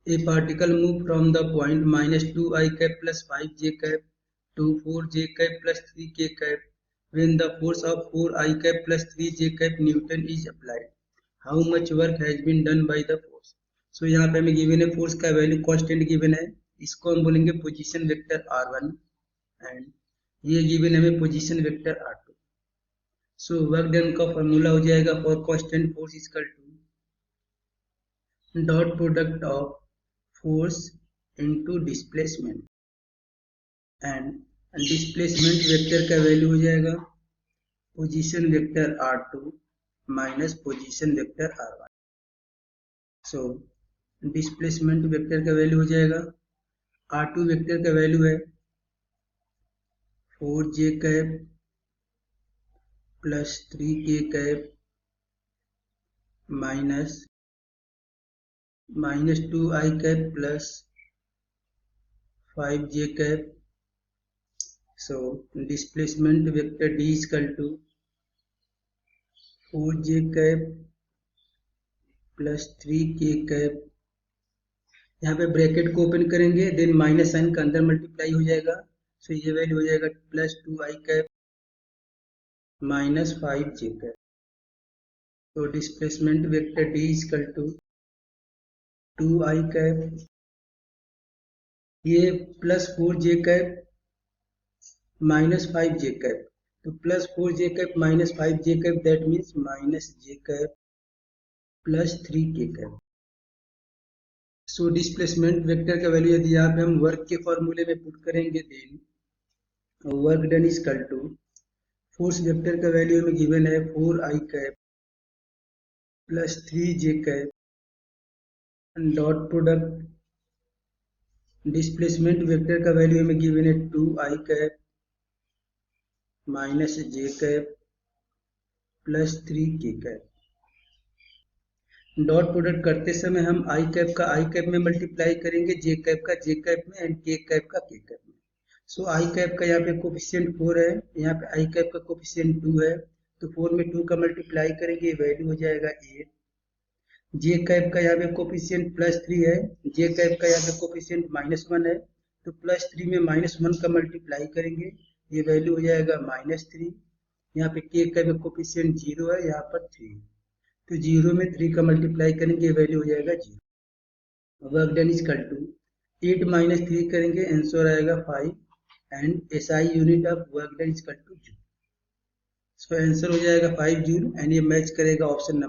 A particle move from the point -2i cap plus 5j cap to 4j cap plus 3k cap when the force of 4i cap plus 3j cap Newton is applied. How much work has been done by the force? So यहाँ पे हमें given है force का value constant given है, इसको हम बोलेंगे position vector r1 and ये गिवन है हमें position vector r2. So work done का फॉर्मूला हो जाएगा for constant force equal to dot product of force into displacement and displacement vector का वैल्यू हो जाएगा position vector r2 minus position vector r1. सो displacement vector का value हो जाएगा r2 vector का वैल्यू है 4j cap plus 3k cap minus -2i cap plus 5j cap. So displacement vector d is equal to 4j cap plus 3k cap. यहाँ पे bracket को open करेंगे then minus sign का अंदर multiply हो जाएगा. सो ये वैल्यू हो जाएगा plus 2i cap minus 5j cap. तो displacement vector d is equal to 2i cap, ये plus 4j cap minus 5j cap. तो plus 4j cap minus 5j cap that means minus j cap plus 3k cap. So displacement vector का value यदि यहाँ पे हम work के फॉर्मूले में पुट करेंगे then work done is equal to force vector का वैल्यू हमें गिवन है 4i cap plus 3j cap dot product displacement vector का वैल्यू हमें गिवन है 2i cap minus j cap plus 3k cap. Dot product करते समय हम i cap का i कैप में मल्टीप्लाई करेंगे, j कैप का j कैप में एंड k कैप का k कैप में. सो i कैप का यहाँ पे कोफिशिएंट 4 है, यहाँ पे i कैप का कोफिशिएंट 2 है, तो 4 में 2 का मल्टीप्लाई करेंगे वैल्यू हो जाएगा 8. जे कैप का यहाँ पे कोफिशिएंट प्लस 3 है, जे कैप का यहाँ पे कोफिशिएंट -1 है, तो प्लस 3 में -1 का मल्टीप्लाई करेंगे ये वैल्यू हो जाएगा -3. यहाँ पे के कैप कोफिशिएंट 0 है, यहाँ पर 3, तो 0 में 3 का मल्टीप्लाई करेंगे वैल्यू हो जाएगा 0. Work done is equal to 8 minus 3 करेंगे आंसर आएगा 5 and SI unit of work done is equal to joule. So answer हो जाएगा 5 जूल एंड ये मैच करेगा ऑप्शन नंबर